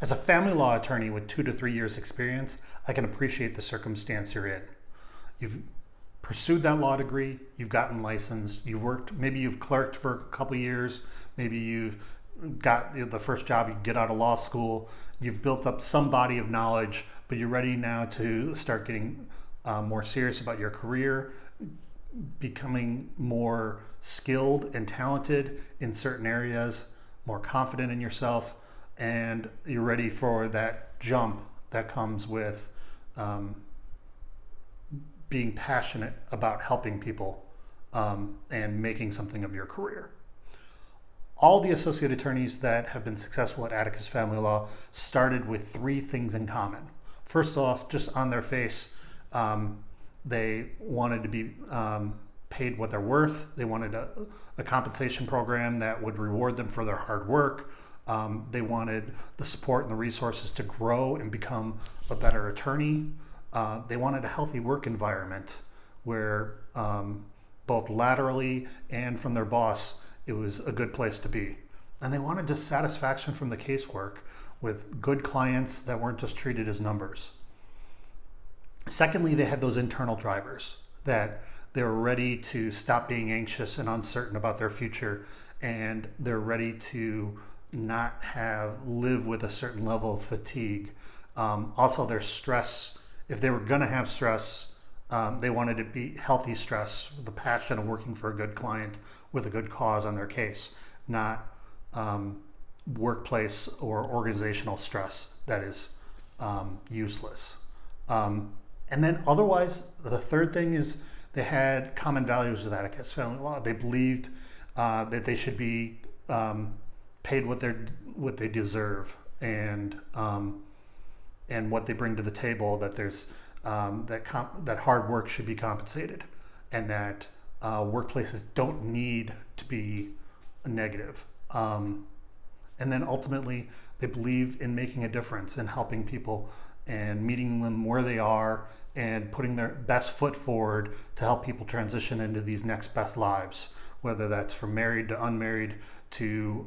As a family law attorney with 2 to 3 years experience, I can appreciate the circumstance you're in. You've pursued that law degree, you've gotten licensed, you've worked, maybe you've clerked for a couple years, maybe you've got the first job you get out of law school, you've built up some body of knowledge, but you're ready now to start getting more serious about your career, becoming more skilled and talented in certain areas, more confident in yourself, and you're ready for that jump that comes with being passionate about helping people and making something of your career. All the associate attorneys that have been successful at Atticus Family Law started with 3 things in common. First off, just on their face, they wanted to be paid what they're worth. They wanted a compensation program that would reward them for their hard work. They wanted the support and the resources to grow and become a better attorney. They wanted a healthy work environment where both laterally and from their boss, it was a good place to be. And they wanted just satisfaction from the casework with good clients that weren't just treated as numbers. Secondly, they had those internal drivers that they were ready to stop being anxious and uncertain about their future, and they're ready to not live with a certain level of fatigue. Also, their stress, if they were going to have stress, they wanted it to be healthy stress, the passion of working for a good client with a good cause on their case, not workplace or organizational stress that is useless. And then otherwise, the third thing is they had common values with Atticus Family Law. They believed that they should be paid what they deserve, and what they bring to the table. That there's that hard work should be compensated, and that workplaces don't need to be negative. And then ultimately, they believe in making a difference and helping people and meeting them where they are and putting their best foot forward to help people transition into these next best lives, whether that's from married to unmarried to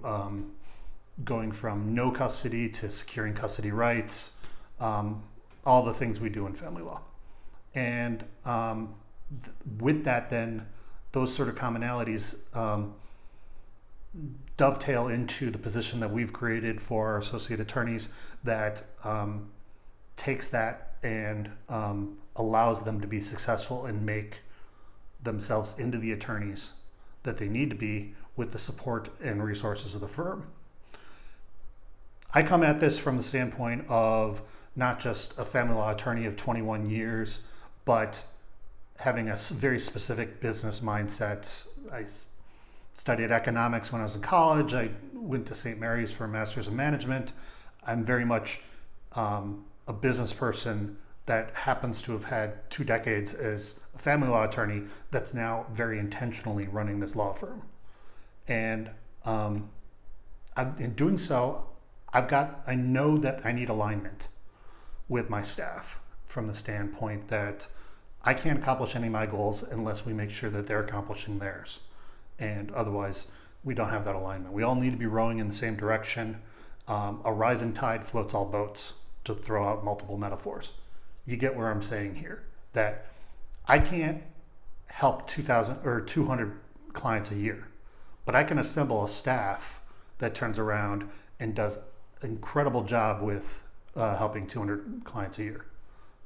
going from no custody to securing custody rights, all the things we do in family law. And with that, then, those sort of commonalities dovetail into the position that we've created for our associate attorneys that takes that and allows them to be successful and make themselves into the attorneys that they need to be with the support and resources of the firm. I come at this from the standpoint of not just a family law attorney of 21 years, but having a very specific business mindset. I studied economics when I was in college. I went to St. Mary's for a master's in management. I'm very much a business person that happens to have had 2 decades as a family law attorney that's now very intentionally running this law firm. And in doing so, I know that I need alignment with my staff from the standpoint that I can't accomplish any of my goals unless we make sure that they're accomplishing theirs. And otherwise, we don't have that alignment. We all need to be rowing in the same direction. A rising tide floats all boats, to throw out multiple metaphors. You get where I'm saying here, that I can't help 2,000 or 200 clients a year, but I can assemble a staff that turns around and does an incredible job with helping 200 clients a year.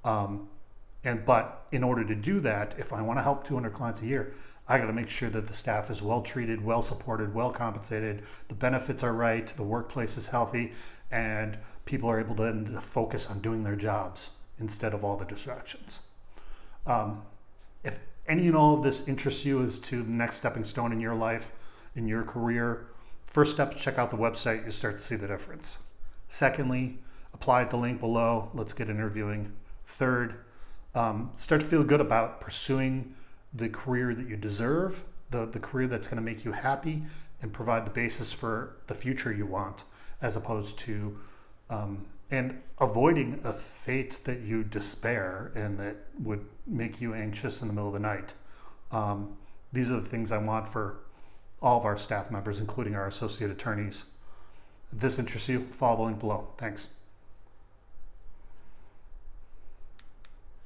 But in order to do that, if I want to help 200 clients a year, I got to make sure that the staff is well treated, well supported, well compensated, the benefits are right, the workplace is healthy, and people are able to focus on doing their jobs instead of all the distractions. If any and all of this interests you as to the next stepping stone in your life, in your career, first step, check out the website. You start to see the difference. Secondly, apply at the link below. Let's get interviewing. Third, start to feel good about pursuing the career that you deserve, the career that's going to make you happy and provide the basis for the future you want, as opposed to and avoiding a fate that you despair and that would make you anxious in the middle of the night. These are the things I want for all of our staff members, including our associate attorneys. If this interests you, follow the link below. Thanks.